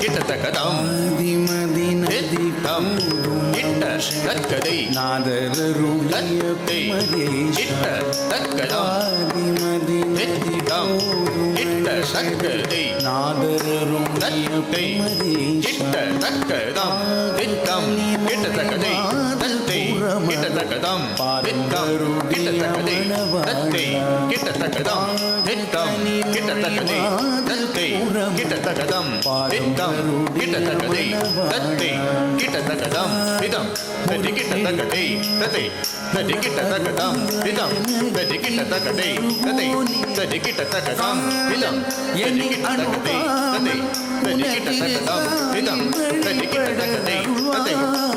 கிட்டத்தக்கதம் தித்தம் கிட்ட தக்கதை தத்தை கிட்ட தக்கதம் தித்தம் கிட்ட தக்கதை தத்தை கிட்ட தக்கதம் தித்தம் கிட்ட தக்கதை தத்தை கிட்ட தக்கதம் தித்தம் கிட்ட தக்கதை தத்தை கிட்ட தக்கதம் தித்தம் கிட்ட தக்கதை தத்தை கிட்ட தக்கதம் தித்தம் கிட்ட தக்கதை தத்தை கிட்ட தக்கதம் திதம் தத்தி கிட்ட தக்கதை தத்தை தத்தி கிட்ட தக்கதம் திதம் தத்தி கிட்ட தக்கதை தத்தை தத்தி கிட்ட தக்கதம் திதம் தத்தி கிட்ட தக்கதை தத்தை தத்தி கிட்ட தக்கதம் திதம் தத்தி கிட்ட தக்கதை தத்தை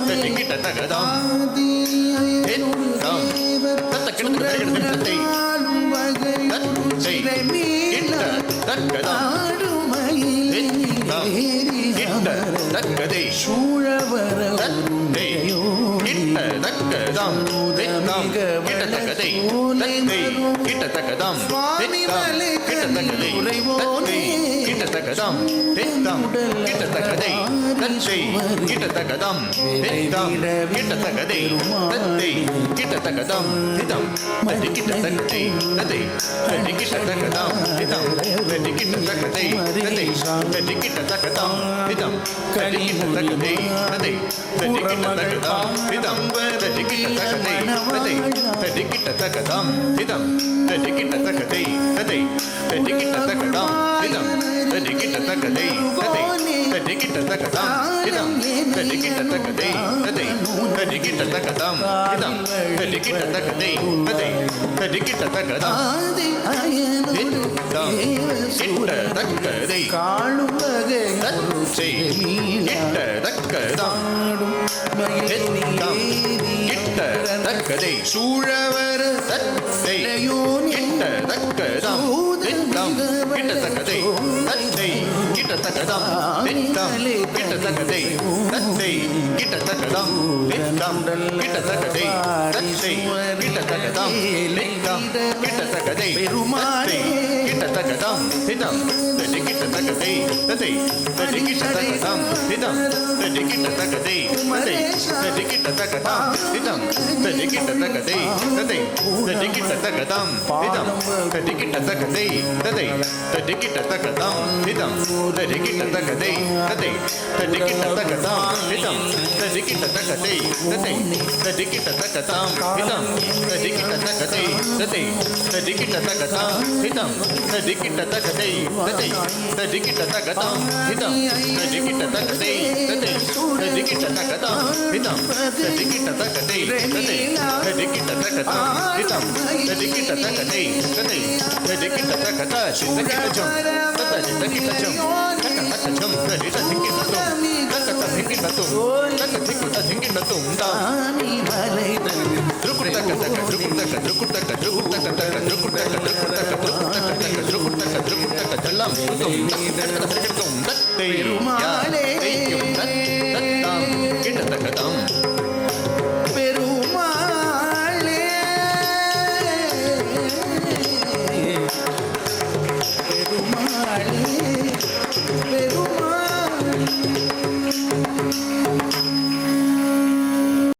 தத்தி கிட்ட தக்கதம் திதம் தத்த கிட்ட தக்கதை தத்தை கிட்ட தக்கதம் கிட்ட தக்கதை சூழவர தத்தை கிட்ட தக்கதம் தித்தம் கிட்ட தக்கதை தத்தை கிட்ட தக்கதம் தித்தம் கிட்ட தக்கதை தத்தை கிட்ட தக்கதம் தித்தம் கிட்ட தக்கதை தத்தை கிட்ட தக்கதம் தித்தம் கிட்ட தக்கதை தத்தை கிட்ட தக்கதம் திதம் தத்தி கிட்ட தக்கதை தத்தை தத்தி கிட்ட தக்கதம் திதம் தத்தி கிட்ட தக்கதை தத்தை தத்தி கிட்ட தக்கதம் திதம் தத்தி கிட்ட தக்கதை தத்தை தத்தி கிட்ட தக்கதம் திதம் தத்தி கிட்ட தக்கதை தத்தை தத்தி கிட்ட தக்கதம் திதம் தத்தி கிட்ட தக்கதை தத்தை தத்தி கிட்ட தக்கதம் திதம் தத்தி கிட்ட தக்கதை தத்தை தத்தி கிட்ட தக்கதம் திதம் தத்தி கிட்ட தக்கதை தத்தை தத்தி கிட்ட தக்கதம் திதம் தத்தி கிட்ட தக்கதை தத்தை தத்தி கிட்ட தக்கதம் திதம் கிட்ட தக்கதை காணும் வகை தத்தை கிட்ட தக்கதம் திதம் கிட்ட தக்கதை சூழவர தத்தை கிட்ட தக்கதம் தித்தம் கிட்ட தக்கதை தத்தை கிட்ட தக்கதம் தித்தம் கிட்ட தக்கதை தத்தை கிட்ட தக்கதம் தித்தம் கிட்ட தக்கதை தத்தை கிட்ட தக்கதம் தித்தம் கிட்ட தக்கதை பெருமாளே கிட்ட தக்கதம் திதம் தத்தி கிட்ட தக்கதை தத்தை தத்தி கிட்ட தக்கதம் திதம் தத்தி கிட்ட தக்கதை தத்தை தத்தி கிட்ட தக்கதம் திதம் தத்தி கிட்ட தக்கதை தத்தை தத்தி கிட்ட தக்கதம் திதம் தத்தி கிட்ட தக்கதை தத்தை தத்தி கிட்ட தக்கதம் திதம் தத்தி கிட்ட தக்கதை தத்தை தத்தி கிட்ட தக்கதம் திதம் தத்தி கிட்ட தக்கதை தத்தை தத்தி கிட்ட தக்கதம் திதம் தத்தி கிட்ட தக்கதை தத்தை தத்தி கிட்ட தக்கதம் திதம் தத்தி கிட்ட தக்கதை தத்தை தத்தி கிட்ட தக்கதம் திதம் தத்தி கிட்ட தக்கதை தத்தை தத்தி கிட்ட தக்கதம் திதம் தத்தி கிட்ட தக்கதை தத்தை தத்தி கிட்ட தக்கதம் திதம் தத்தி கிட்ட தக்கதை தத்தை தத்தி கிட்ட தக்கதா சித்தகிட்டஜம் தத்த சித்தகிட்டஜம் தக்க தக்கஜம் தத்தி தத்திகிட்டதும் தக்க தத்திகிட்டதும் தக்க திக்குட்ட திங்கிட்டதும் தானி மலை த்ருக்குட்டக்க தக்க த்ருக்குட்டக்க த்ருக்குட்டக்க த்ருக்குட்டக்க தக்க த்ருக்குட்டக்க த்ருக்குட்டக்க த்ருக்குட்டக்க த்ருக்குட்டக்க த்ருக்குட்டக்க தல்லம் சுதும் தக்க